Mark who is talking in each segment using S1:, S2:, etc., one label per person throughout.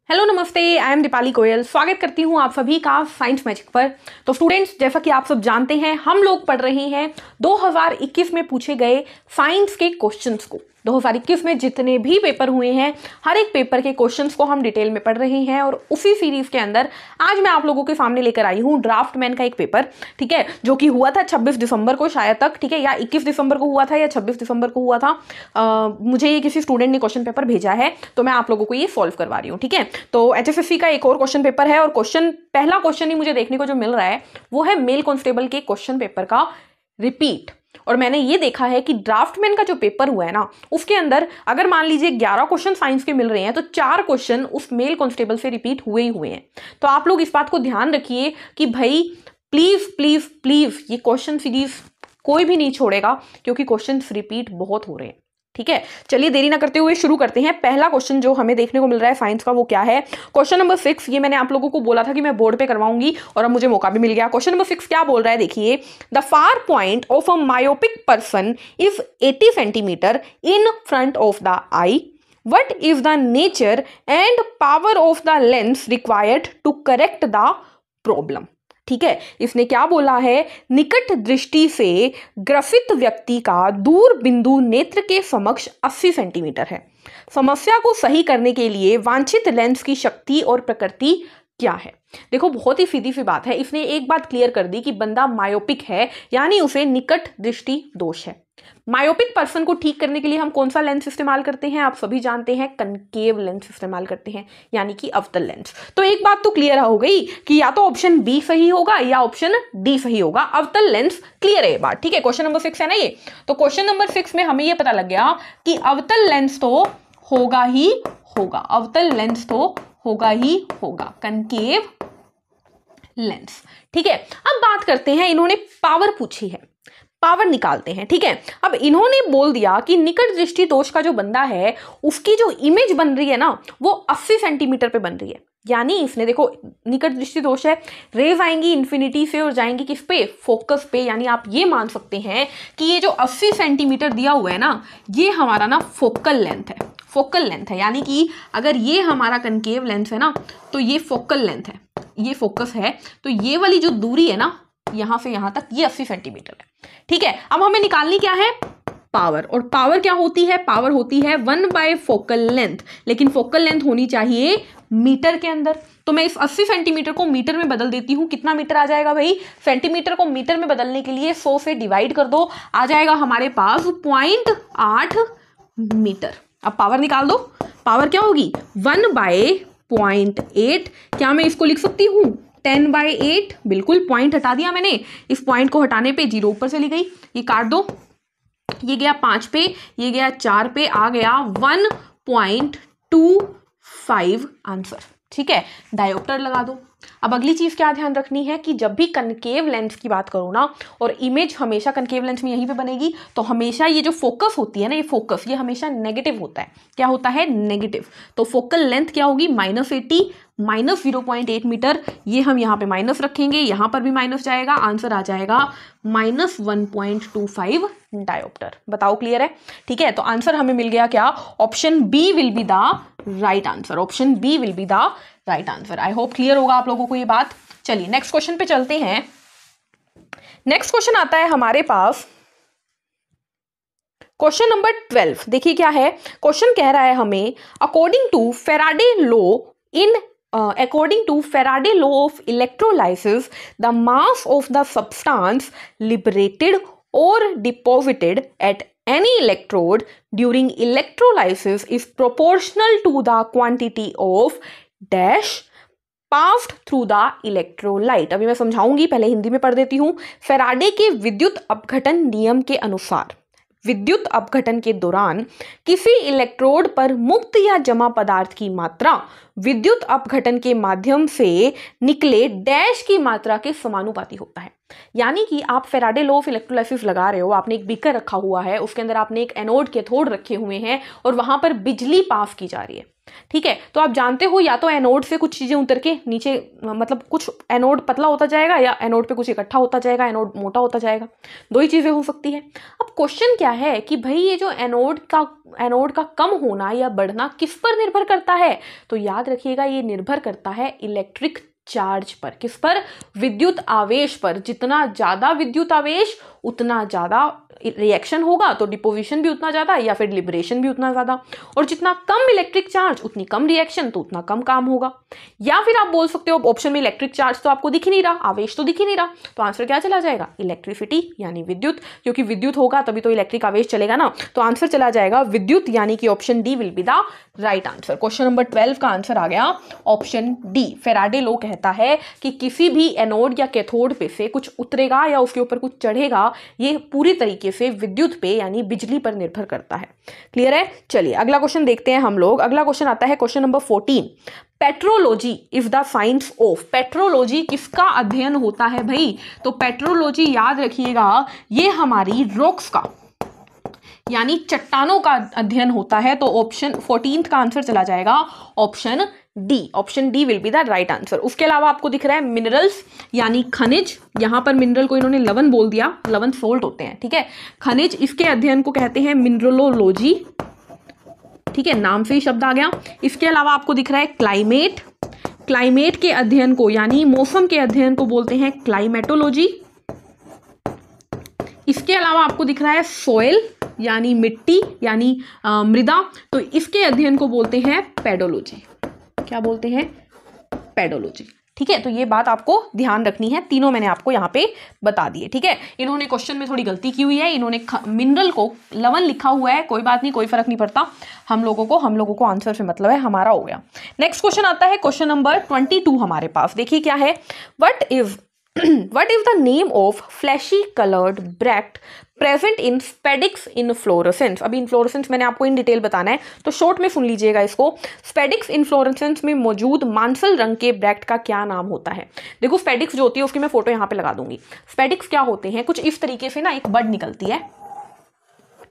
S1: Hello नमस्ते, I am Deepali Goyal. स्वागत करती हूँ आप सभी का साइंस मैजिक पर। तो स्टूडेंट्स, जैसा कि आप सब जानते हैं, हम लोग पढ़ रहे हैं 2021 में पूछे गए साइंस के क्वेश्चंस को। 2021 में जितने भी पेपर हुए हैं, हर एक पेपर के क्वेश्चंस को हम डिटेल में पढ़ रहे हैं। और उसी सीरीज के अंदर आज मैं आप लोगों के सामने लेकर आई हूँ ड्राफ्टमैन का एक पेपर, ठीक है, जो कि हुआ था 26 दिसंबर को शायद तक, ठीक है, या 21 दिसंबर को हुआ था या 26 दिसंबर को हुआ था। मुझे ये किसी स्टूडेंट ने क्वेश्चन पेपर भेजा है, तो मैं आप लोगों को ये सॉल्व करवा रही हूँ, ठीक है। तो एचएसएससी का एक और क्वेश्चन पेपर है, और पहला क्वेश्चन ही मुझे देखने को जो मिल रहा है वो है मेल कांस्टेबल के क्वेश्चन पेपर का रिपीट। और मैंने ये देखा है कि ड्राफ्टमैन का जो पेपर हुआ है ना, उसके अंदर अगर मान लीजिए 11 क्वेश्चन साइंस के मिल रहे हैं, तो 4 क्वेश्चन उस मेल कांस्टेबल से रिपीट हुए ही हुए हैं। तो आप लोग इस बात को ध्यान रखिए कि भाई प्लीज प्लीज प्लीज ये क्वेश्चन सीरीज कोई भी नहीं छोड़ेगा, क्योंकि क्वेश्चन रिपीट बहुत हो रहे हैं, ठीक है। चलिए देरी ना करते हुए शुरू करते हैं। पहला क्वेश्चन जो हमें देखने को मिल रहा है साइंस का, वो क्या है? Question number 6। ये मैंने आप लोगों को बोला था कि मैं बोर्ड पे करवाऊंगी, और अब मुझे मौका भी मिल गया। क्वेश्चन नंबर 6 क्या बोल रहा है, देखिए। The far point of a myopic person is 80 centimetre in front of the I. What is the nature and power of the lens required to correct the problem? ठीक है, इसने क्या बोला है? निकट दृष्टि से ग्रसित व्यक्ति का दूर बिंदु नेत्र के समक्ष 80 सेंटीमीटर है। समस्या को सही करने के लिए वांछित लेंस की शक्ति और प्रकृति क्या है? देखो, बहुत ही सीधी सी बात है। इसने एक बात क्लियर कर दी कि बंदा मायोपिक है, यानी उसे निकट दृष्टि दोष है। मायोपिक पर्सन को ठीक करने के लिए हम कौन सा लेंस इस्तेमाल करते हैं? आप सभी जानते हैं, कनकेव लेंस इस्तेमाल करते हैं, यानी कि अवतल लेंस। तो एक बात तो क्लियर हो गई कि या तो ऑप्शन बी सही होगा या ऑप्शन डी सही होगा। अवतल लेंस क्लियर है ये बात, ठीक है। क्वेश्चन नंबर 6 है ना ये। तो क्वेश्चन नंबर 6 में हमें ये पता लग गया कि अवतल लेंस तो होगा ही होगा, अवतल लेंस तो होगा ही होगा, कनकेव लेंस, ठीक है। अब बात करते हैं, इन्होंने पावर पूछी है, पावर निकालते हैं, ठीक है। अब इन्होंने बोल दिया कि निकट दृष्टि दोष का जो बंदा है, उसकी जो इमेज बन रही है ना, वो 80 सेंटीमीटर पे बन रही है। यानी इसने, देखो, निकट दृष्टि दोष है, रेज आएंगी इन्फिनिटी से और जाएंगी किस पे? फोकस पे। यानी आप ये मान सकते हैं कि ये जो 80 सेंटीमीटर दिया हुआ है ना, ये हमारा ना फोकल लेंथ है, फोकल लेंथ है। यानी कि अगर ये हमारा कनकेव लेंस है ना, तो ये फोकल लेंथ है, ये फोकस है। तो ये वाली जो दूरी है ना, यहां से यहां तक, ये 80 सेंटीमीटर है, ठीक है। अब हमें निकालनी क्या है? पावर। और पावर क्या होती है? पावर होती है 1/4 फोकल लेंथ, लेकिन फोकल लेंथ होनी चाहिए मीटर के अंदर। तो मैं इस 80 सेंटीमीटर को मीटर में बदल देती हूं। कितना मीटर आ जाएगा भाई? सेंटीमीटर को मीटर में बदलने के लिए 100 से डिवाइड कर दो, आ जाएगा हमारे पास 0.8 मीटर। अब पावर निकाल दो। पावर क्या होगी? 1/0.8। क्या मैं इसको लिख सकती हूँ 10/8? बिल्कुल, पॉइंट हटा दिया मैंने। इस पॉइंट को हटाने पे 0 ऊपर चली गई, ये काट दो। ये गया 5 पे, ये गया 4 पे, आ गया 1.25 आंसर, ठीक है। डायोप्टर लगा दो। अब अगली चीज क्या ध्यान रखनी है कि जब भी कनकेव लेंस की बात करो ना, और इमेज हमेशा कनकेव लेंस में यहीं पे बनेगी, तो हमेशा ये जो फोकस होती है ना, ये फोकस, ये हमेशा नेगेटिव होता है। क्या होता है? नेगेटिव। तो फोकल लेंथ क्या होगी? -80 -0.8 मीटर। ये हम यहाँ पे माइनस रखेंगे, यहाँ पर भी माइनस जाएगा, आंसर आ जाएगा -1.25 डायोप्टर। बताओ, क्लियर है? ठीक है, तो आंसर हमें मिल गया क्या? Option B will be the right answer. Option B will be the right answer. I hope clear होगा आप लोगों को ये बात। चलिए नेक्स्ट क्वेश्चन पे चलते हैं। नेक्स्ट क्वेश्चन आता है हमारे पास, क्वेश्चन नंबर 12। देखिए क्या है क्वेश्चन, कह रहा है हमें according to Faraday law of electrolysis, the mass of the substance liberated or deposited at any electrode during electrolysis is proportional to the quantity of dash passed through the electrolyte। अभी मैं समझाऊंगी, पहले हिंदी में पढ़ देती हूं। फेराडे के विद्युत अपघटन नियम के अनुसार विद्युत अपघटन के दौरान किसी इलेक्ट्रोड पर मुक्त या जमा पदार्थ की मात्रा विद्युत अपघटन के माध्यम से निकले डैश की मात्रा के समानुपाती होता है। यानी कि आप फेराडे लॉ ऑफ इलेक्ट्रोलाइसिस लगा रहे हो, आपने एक बीकर रखा हुआ है, उसके अंदर आपने एक एनोड कैथोड रखे हुए हैं, और वहां पर बिजली पास की जा रही है। ठीक है, तो आप जानते हो या तो एनोड से कुछ चीजें उतर के नीचे, मतलब कुछ एनोड पतला होता जाएगा या एनोड पे कुछ इकट्ठा होता जाएगा, एनोड मोटा होता जाएगा, दो ही चीजें हो सकती है। अब क्वेश्चन क्या है कि भाई ये जो एनोड का कम होना या बढ़ना किस पर निर्भर करता है, तो याद रखिएगा ये निर्भर करता है इलेक्ट्रिक चार्ज पर। किस पर? विद्युत आवेश पर। जितना ज्यादा विद्युत आवेश उतना ज्यादा रिएक्शन होगा, तो डिपोजिशन भी उतना ज्यादा या फिर लिबरेशन भी उतना ज्यादा, और जितना कम इलेक्ट्रिक चार्ज उतनी कम रिएक्शन, तो उतना कम काम होगा। या फिर आप बोल सकते हो ऑप्शन में इलेक्ट्रिक चार्ज तो आपको दिख ही नहीं रहा, आवेश तो दिख ही नहीं रहा, तो आंसर क्या चला जाएगा? इलेक्ट्रिसिटी यानी विद्युत, क्योंकि विद्युत होगा तभी तो इलेक्ट्रिक आवेश चलेगा ना, तो आंसर चला जाएगा विद्युत, यानी कि option D will be the right answer. Question number 12 का आंसर आ गया ऑप्शन डी। फेराडे लॉ कहता है कि किसी भी एनोड या कैथोड पे से कुछ उतरेगा या उसके ऊपर कुछ चढ़ेगा, ये पूरी तरीके से विद्युत पे यानी बिजली पर निर्भर करता है। क्लियर है? चलिए अगला क्वेश्चन देखते हैं हम लोग। अगला क्वेश्चन आता है question number 14। Petrology is the science of. Petrology किसका अध्ययन होता है भाई? तो पेट्रोलॉजी याद रखिएगा ये हमारी रॉक्स का यानी चट्टानों का अध्ययन होता है, तो ऑप्शन 14 का आंसर चला जाएगा option D. Option D will be the right answer. उसके अलावा आपको दिख रहा है मिनरल्स यानी खनिज, यहां पर मिनरल को इन्होंने लवण बोल दिया, लवण सोल्ट होते हैं, ठीक है। खनिज, इसके अध्ययन को कहते हैं मिनरलोलॉजी, ठीक है, नाम से ही शब्द आ गया। इसके अलावा आपको दिख रहा है क्लाइमेट, क्लाइमेट के अध्ययन को यानी मौसम के अध्ययन को बोलते हैं क्लाइमेटोलॉजी। इसके अलावा आपको दिख रहा है सोयल यानी मिट्टी यानी मृदा, तो इसके अध्ययन को बोलते हैं पेडोलॉजी। क्या बोलते हैं? पेडोलॉजी। ठीक है, तो ये बात आपको ध्यान रखनी है, तीनों मैंने आपको यहाँ पे बता दिए। ठीक है, इन्होंने क्वेश्चन में थोड़ी गलती की हुई है, इन्होंने मिनरल को लवण लिखा हुआ है, कोई बात नहीं, कोई फर्क नहीं पड़ता, हम लोगों को आंसर से मतलब है, हमारा हो गया। नेक्स्ट क्वेश्चन आता है क्वेश्चन नंबर 22 हमारे पास। देखिए क्या है, what is the name of flashy coloured bract present in spadix inflorescence. अभी इनफ्लोरेसेंस मैंने आपको इन डिटेल बताना है, तो शॉर्ट में सुन लीजिएगा इसको। स्पेडिक्स इनफ्लोरेसेंस में मौजूद मांसल रंग के ब्रैक्ट का क्या नाम होता है? देखो स्पेडिक्स जो होती है उसकी मैं फोटो यहाँ पे लगा दूंगी। स्पेडिक्स क्या होते हैं, कुछ इस तरीके से ना एक बड निकलती है,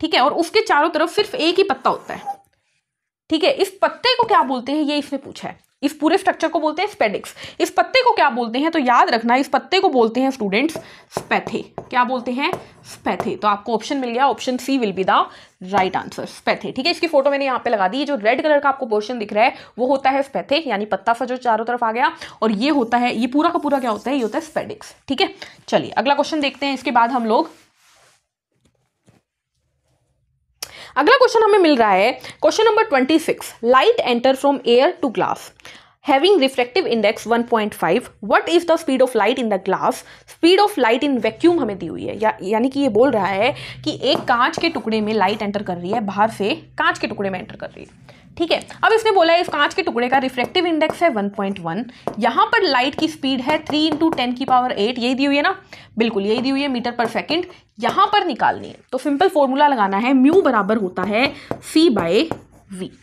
S1: ठीक है, और उसके चारों तरफ सिर्फ एक ही पत्ता होता है। ठीक है, इस पत्ते को क्या बोलते हैं ये इसने पूछा है, इस पूरे स्ट्रक्चर को बोलते हैं स्पेडिक्स। इस पत्ते को क्या बोलते हैं, तो याद रखना इस पत्ते को बोलते हैं स्टूडेंट्स स्पेथे। क्या बोलते हैं? स्पेथे। तो आपको ऑप्शन मिल गया, option C will be the right answer, spathe. ठीक है, इसकी फोटो मैंने यहाँ पे लगा दी। जो रेड कलर का आपको पोर्शन दिख रहा है वो होता है स्पेथे यानी पत्ता सा जो चारों तरफ आ गया, और ये होता है, ये पूरा का पूरा क्या होता है, ये होता है स्पेडिक्स। ठीक है, चलिए अगला क्वेश्चन देखते हैं, इसके बाद हम लोग अगला क्वेश्चन हमें मिल रहा है question number 26। Light enter from air to glass having refractive index 1.5, what is the speed of light in the glass? speed of light in vacuum हमें दी हुई है, यानी कि ये बोल रहा है कि एक कांच के टुकड़े में लाइट एंटर कर रही है, बाहर से कांच के टुकड़े में एंटर कर रही है। ठीक है, अब इसने बोला है इस कांच के टुकड़े का रिफ्रैक्टिव इंडेक्स है 1.1, यहाँ पर लाइट की स्पीड है 3 × 10⁸, यही दी हुई है ना, बिल्कुल यही दी हुई है, मीटर पर सेकंड, यहाँ पर निकालनी है। तो सिंपल फॉर्मूला लगाना है, म्यू बराबर होता है C/V।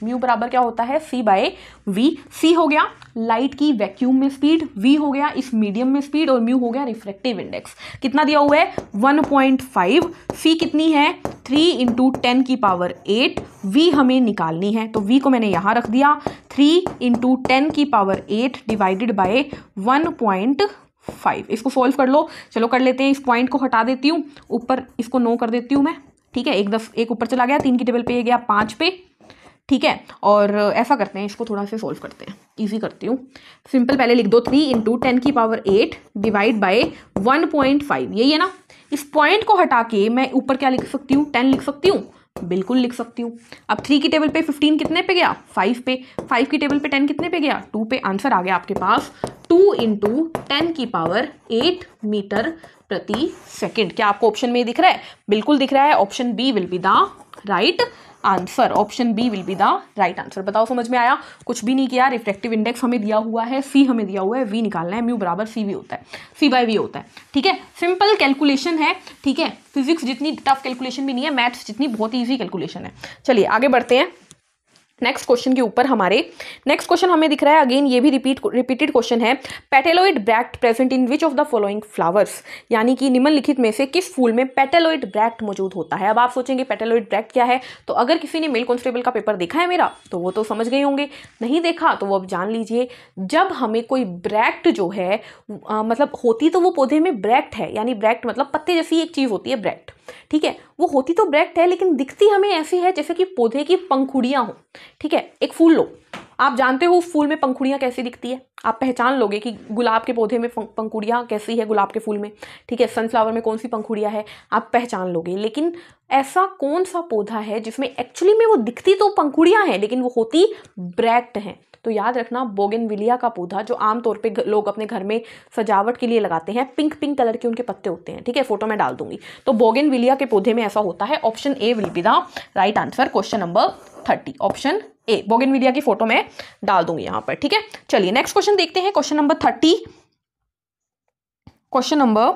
S1: म्यू बराबर क्या होता है? C/V। C हो गया लाइट की वैक्यूम में स्पीड, V हो गया इस मीडियम में स्पीड, और म्यू हो गया रिफ्रैक्टिव इंडेक्स। कितना दिया हुआ है? 1.5। C कितनी है? 3 × 10⁸। V हमें निकालनी है, तो V को मैंने यहाँ रख दिया, 3 × 10⁸ डिवाइडेड बाय 1.5। इसको सोल्व कर लो, चलो कर लेते हैं। इस पॉइंट को हटा देती हूँ, ऊपर इसको 9 कर देती हूँ मैं। ठीक है, एक ऊपर चला गया, 3 की टेबल पे ये गया 5 पे। ठीक है, और ऐसा करते हैं, इसको थोड़ा सा सोल्व करते हैं, इजी करती हूँ। सिंपल पहले लिख दो 3 × 10⁸ डिवाइड बाय 1.5, यही है ना। इस पॉइंट को हटा के मैं ऊपर क्या लिख सकती हूँ? 10 लिख सकती हूँ, बिल्कुल लिख सकती हूँ। अब 3 की टेबल पे 15 कितने पे गया? 5 पे। 5 की टेबल पे 10 कितने पे गया? 2 पे। आंसर आ गया आपके पास 2 × 10⁸ मीटर प्रति सेकेंड। क्या आपको ऑप्शन में दिख रहा है? बिल्कुल दिख रहा है, option B will be the right answer. Option B will be the right answer. बताओ समझ में आया? कुछ भी नहीं किया, रिफ्रैक्टिव इंडेक्स हमें दिया हुआ है, C हमें दिया हुआ है, V निकालना है, म्यू बराबर CV होता है, C/V होता है। ठीक है, सिंपल कैलकुलेशन है। ठीक है, फिजिक्स जितनी टफ कैलकुलेशन भी नहीं है, मैथ्स जितनी बहुत ईजी कैलकुलेशन है। चलिए आगे बढ़ते हैं। नेक्स्ट क्वेश्चन के ऊपर नेक्स्ट क्वेश्चन हमें दिख रहा है, अगेन ये भी रिपीटेड क्वेश्चन है। Petaloid bract present in which of the following flowers, यानी कि निम्नलिखित में से किस फूल में पेटेलोइड ब्रैक्ट मौजूद होता है। अब आप सोचेंगे पेटेलोइड ब्रैक्ट क्या है, तो अगर किसी ने मेल कांस्टेबल का पेपर देखा है मेरा तो वो तो समझ गए होंगे, नहीं देखा तो वो अब जान लीजिए। जब हमें कोई ब्रैक्ट जो है मतलब होती तो वो पौधे में ब्रैक्ट है, यानी ब्रैक्ट मतलब पत्ते जैसी एक चीज होती है ब्रैक्ट, ठीक है, वो होती तो ब्रैक्ट है लेकिन दिखती हमें ऐसी है जैसे कि पौधे की पंखुड़ियां हो, ठीक है। एक फूल लो, आप जानते हो उस फूल में पंखुड़ियां कैसी दिखती है, आप पहचान लोगे कि गुलाब के पौधे में पंखुड़ियां कैसी है, गुलाब के फूल में, ठीक है, सनफ्लावर में कौन सी पंखुड़ियां है आप पहचान लोगे। लेकिन ऐसा कौन सा पौधा है जिसमें एक्चुअली में वो दिखती तो पंखुड़ियां हैं लेकिन वो होती ब्रैक्ट हैं, तो याद रखना बोगनविलिया का पौधा, जो आमतौर पे लोग अपने घर में सजावट के लिए लगाते हैं, पिंक पिंक कलर के उनके पत्ते होते हैं, ठीक है, फोटो में डाल दूंगी। तो बोगनविलिया के पौधे में ऐसा होता है। Option A will be the right answer, question number 30, option A, bougainvillea की फोटो में डाल दूंगी यहां पर, ठीक है। चलिए नेक्स्ट क्वेश्चन देखते हैं, क्वेश्चन नंबर 30, क्वेश्चन नंबर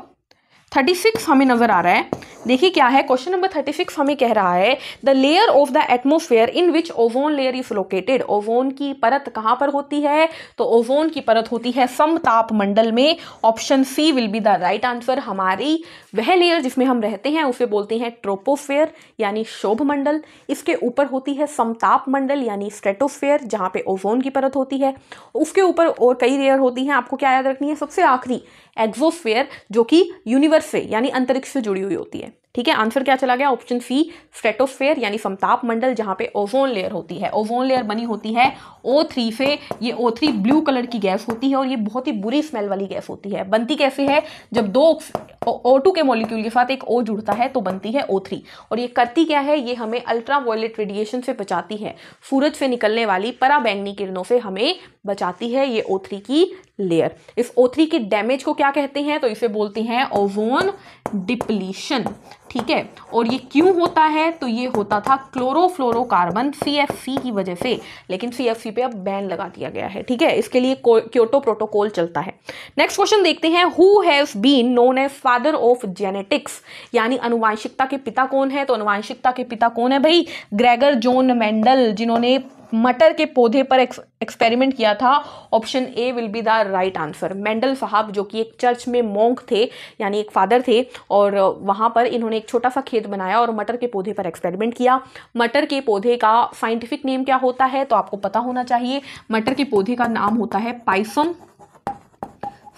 S1: 36 हमें नजर आ रहा है। देखिए क्या है, क्वेश्चन नंबर 36 हमें कह रहा है the layer of the atmosphere in which ozone layer is located. Ozone की परत कहां पर होती है, तो ओजोन की परत होती है समताप मंडल में। Option C will be the right answer. हमारी वह लेयर जिसमें हम रहते हैं उसे बोलते हैं ट्रोपोस्फेयर यानी शोभ मंडल। इसके ऊपर होती है समताप मंडल यानी स्ट्रेटोस्फेयर जहां पे ओजोन की परत होती है। उसके ऊपर और कई लेयर होती हैं, आपको क्या याद रखनी है, सबसे आखिरी एक्सोस्फेयर जो कि यूनिवर्स से यानी अंतरिक्ष से जुड़ी हुई होती है, ठीक है। आंसर क्या चला गया, ऑप्शन सी स्ट्रेटोस्फेयर यानी समताप मंडल जहां पे ओजोन लेयर होती है। ओजोन लेयर बनी होती है O3 से। ये O3 ब्लू कलर की गैस होती है और ये बहुत ही बुरी स्मेल वाली गैस होती है। बनती कैसे है, जब दो O2 के मॉलिक्यूल के साथ एक O जुड़ता है तो बनती है O3। और ये करती क्या है, ये हमें अल्ट्रावायलेट रेडिएशन से बचाती है, सूरज से निकलने वाली पराबैंगनी किरणों से हमें बचाती है ये O3 की लेयर। इस O3 के डैमेज को क्या कहते हैं, तो इसे बोलते हैं ओजोन डिप्लीशन, ठीक है। और ये क्यों होता है, तो ये होता था क्लोरोफ्लोरोकार्बन CFC की वजह से, लेकिन CFC पे अब बैन लगा दिया गया है, ठीक है। इसके लिए क्योटो प्रोटोकॉल चलता है। नेक्स्ट क्वेश्चन देखते हैं, who has been known as father of genetics, यानी अनुवांशिकता के पिता कौन है, तो अनुवांशिकता के पिता कौन है भाई, ग्रेगर जॉन मेंडल, जिन्होंने मटर के पौधे पर एक्सपेरिमेंट किया था। Option A will be the right answer. Mendel साहब जो कि एक चर्च में मॉन्क थे यानी एक फादर थे, और वहां पर इन्होंने एक छोटा सा खेत बनाया और मटर के पौधे पर एक्सपेरिमेंट किया। मटर के पौधे का साइंटिफिक नेम क्या होता है, तो आपको पता होना चाहिए। मटर के पौधे का नाम होता है पाइसम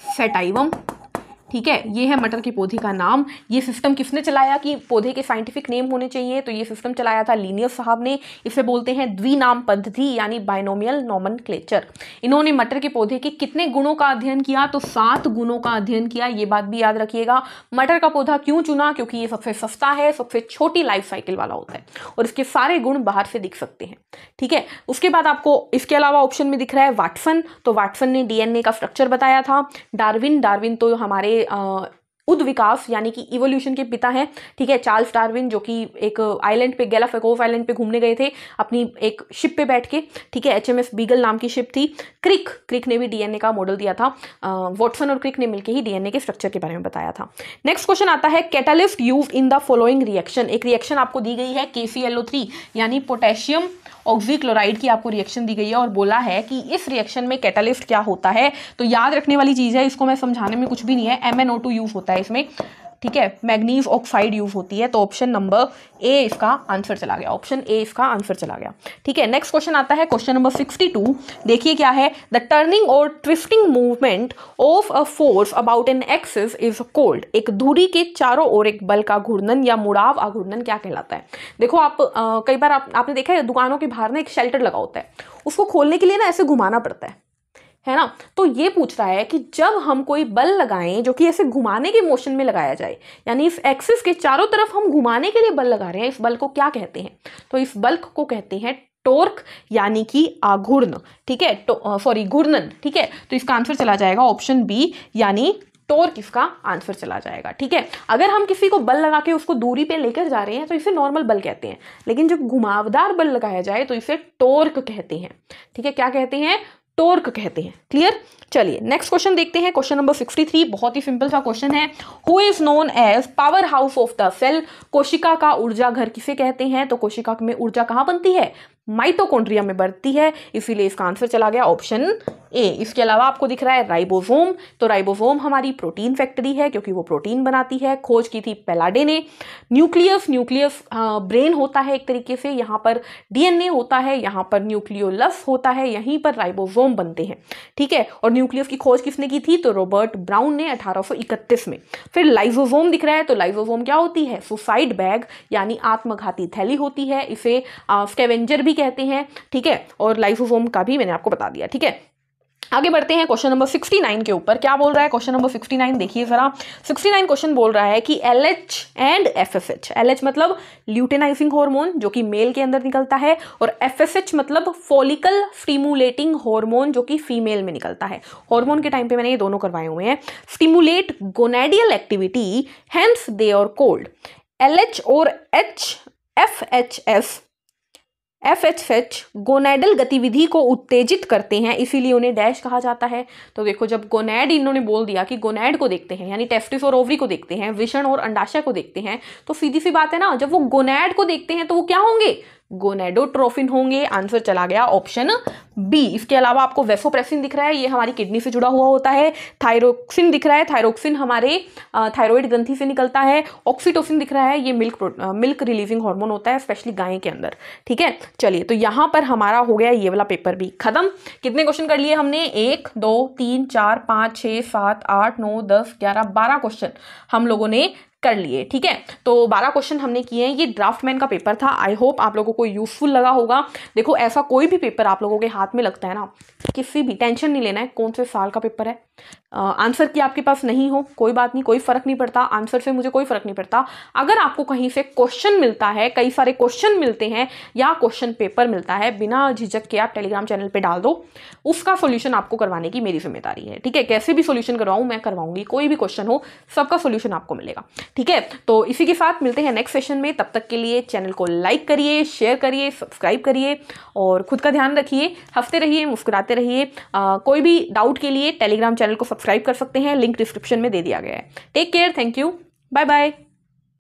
S1: सैटाइवम, ठीक है, ये है मटर के पौधे का नाम। ये सिस्टम किसने चलाया कि पौधे के साइंटिफिक नेम होने चाहिए, तो ये सिस्टम चलाया था लिनियस साहब ने। इसे बोलते हैं द्विनाम पद्धति यानी बाइनोमियल नोमेनक्लेचर। इन्होंने मटर के पौधे के कितने गुणों का अध्ययन किया, तो 7 गुणों का अध्ययन किया। ये बात भी याद रखिएगा। मटर का पौधा क्यों चुना, क्योंकि ये सबसे सस्ता है, सबसे छोटी लाइफ साइकिल वाला होता है और इसके सारे गुण बाहर से दिख सकते हैं, ठीक है। उसके बाद आपको इसके अलावा ऑप्शन में दिख रहा है वाटसन, तो वाटसन ने डीएनए का स्ट्रक्चर बताया था। डार्विन तो हमारे उद्विकास यानी कि इवोल्यूशन के पिता हैं, ठीक है। चार्ल्स डार्विन जो कि एक आइलैंड पे, गैलापागोस आइलैंड पे घूमने गए थे अपनी एक शिप पे बैठ के, ठीक है, HMS बीगल नाम की शिप थी। क्रिक ने भी डीएनए का मॉडल दिया था। वॉटसन और क्रिक ने मिलकर ही डीएनए के स्ट्रक्चर के बारे में बताया था। नेक्स्ट क्वेश्चन आता है, catalyst use in the following reaction. एक रिएक्शन आपको दी गई है KClO3 यानी पोटेशियम ऑक्सीक्लोराइड की आपको रिएक्शन दी गई है और बोला है कि इस रिएक्शन में कैटालिस्ट क्या होता है। तो याद रखने वाली चीज है, इसको मैं समझाने में कुछ भी नहीं है, MnO2 यूज होता है इसमें, ठीक है, मैग्नीज ऑक्साइड यूज होती है। तो ऑप्शन नंबर ए इसका आंसर चला गया, ऑप्शन ए इसका आंसर चला गया, ठीक है। नेक्स्ट क्वेश्चन आता है, क्वेश्चन नंबर 62। देखिए क्या है, द टर्निंग और twisting movement of a force about an axis is called. एक धुरी के चारों ओर एक बल का घूर्णन या मुड़ाव आघूर्णन क्या कहलाता है। देखो आप कई बार आपने देखा है दुकानों के बाहर ना एक शेल्टर लगा होता है, उसको खोलने के लिए ना ऐसे घुमाना पड़ता है ना। तो ये पूछ रहा है कि जब हम कोई बल लगाएं जो कि ऐसे घुमाने के मोशन में लगाया जाए, यानी इस एक्सिस के चारों तरफ हम घुमाने के लिए बल लगा रहे हैं, इस बल को क्या कहते हैं, तो इस बल को कहते हैं टॉर्क यानी कि आघूर्ण, ठीक है, सॉरी घूर्णन, ठीक है। तो इसका आंसर चला जाएगा ऑप्शन बी यानी टॉर्क इसका आंसर चला जाएगा, ठीक है। अगर हम किसी को बल लगा के उसको दूरी पे लेकर जा रहे हैं तो इसे नॉर्मल बल कहते हैं, लेकिन जब घुमावदार बल लगाया जाए तो इसे टॉर्क कहते हैं, ठीक है। क्या कहते हैं, टॉर्क कहते हैं, क्लियर। चलिए नेक्स्ट क्वेश्चन देखते हैं, क्वेश्चन नंबर 63। बहुत ही सिंपल सा क्वेश्चन है, who is known as power house of the cell. कोशिका का ऊर्जा घर किसे कहते हैं, तो कोशिका में ऊर्जा कहाँ बनती है, माइटोकॉन्ड्रिया में बढ़ती है, इसीलिए इसका आंसर चला गया ऑप्शन ए। इसके अलावा आपको दिख रहा है राइबोसोम, तो राइबोसोम हमारी प्रोटीन फैक्ट्री है क्योंकि वो प्रोटीन बनाती है। खोज की थी पेलाडे ने। न्यूक्लियस ब्रेन होता है एक तरीके से, यहाँ पर डीएनए होता है, यहाँ पर न्यूक्लियोलस होता है, यहीं पर राइबोसोम बनते हैं, ठीक है। और न्यूक्लियस की खोज किसने की थी? तो रॉबर्ट ब्राउन ने 1831 में। फिर लाइसोसोम दिख रहा है, तो लाइसोसोम क्या होती है? सुसाइड बैग यानी आत्मघाती थैली होती है, इसे स्कैवेंजर भी कहते हैं, ठीक है। और लाइसोसोम का भी मैंने आपको बता दिया, ठीक है। आगे बढ़ते हैं क्वेश्चन नंबर 69 के ऊपर। क्या बोल रहा है क्वेश्चन नंबर 69? देखिए जरा, 69 क्वेश्चन बोल रहा है कि LH एंड FSH। LH मतलब ल्यूटेनाइजिंग हार्मोन जो कि मेल के अंदर निकलता है, और FSH मतलब फॉलिकल स्टिमुलेटिंग हार्मोन जो कि फीमेल में निकलता है। हार्मोन के टाइम पे मैंने ये दोनों करवाए हुए हैं। Stimulate gonadal activity, hence they are called. LH और FSH गोनेडल गतिविधि को उत्तेजित करते हैं, इसीलिए उन्हें डैश कहा जाता है। तो देखो, जब गोनेड इन्होंने बोल दिया कि गोनेड को देखते हैं यानी टेस्टिस और ओवरी को देखते हैं, वृषण और अंडाशय को देखते हैं, तो सीधी सी बात है ना, जब वो गोनेड को देखते हैं तो वो क्या होंगे? गोनेडोट्रोफिन होंगे। आंसर चला गया ऑप्शन बी। इसके अलावा आपको वेसोप्रेसिन दिख रहा है, ये हमारी किडनी से जुड़ा हुआ होता है। थायरोक्सिन दिख रहा है, थायरोक्सिन हमारे थायराइड ग्रंथि से निकलता है। ऑक्सीटोसिन दिख रहा है, ये मिल्क रिलीजिंग हार्मोन होता है, स्पेशली गाय के अंदर, ठीक है। चलिए, तो यहां पर हमारा हो गया ये वाला पेपर भी खत्म। कितने क्वेश्चन कर लिए हमने? 1 2 3 4 5 6 7 8 9 10 11 12 क्वेश्चन हम लोगों ने कर लिए, ठीक है। तो 12 क्वेश्चन हमने किए हैं। ये ड्राफ्टमैन का पेपर था। आई होप आप लोगों को यूजफुल लगा होगा। देखो, ऐसा कोई भी पेपर आप लोगों के हाथ में लगता है ना, किसी भी टेंशन नहीं लेना है कौन से साल का पेपर है। आंसर की आपके पास नहीं हो, कोई बात नहीं, कोई फर्क नहीं पड़ता। आंसर से मुझे कोई फर्क नहीं पड़ता। अगर आपको कहीं से क्वेश्चन मिलता है, कई सारे क्वेश्चन मिलते हैं या क्वेश्चन पेपर मिलता है, बिना झिझक के आप टेलीग्राम चैनल पे डाल दो। उसका सोल्यूशन आपको करवाने की मेरी जिम्मेदारी है, ठीक है। कैसे भी सोल्यूशन करवाऊं, मैं करवाऊंगी। कोई भी क्वेश्चन हो, सबका सोल्यूशन आपको मिलेगा, ठीक है। तो इसी के साथ मिलते हैं नेक्स्ट सेशन में। तब तक के लिए चैनल को लाइक करिए, शेयर करिए, सब्सक्राइब करिए और खुद का ध्यान रखिए। हंसते रहिए, मुस्कुराते रहिए। कोई भी डाउट के लिए टेलीग्राम चैनल को सब्सक्राइब कर सकते हैं, लिंक डिस्क्रिप्शन में दे दिया गया है। Take care, thank you, bye bye.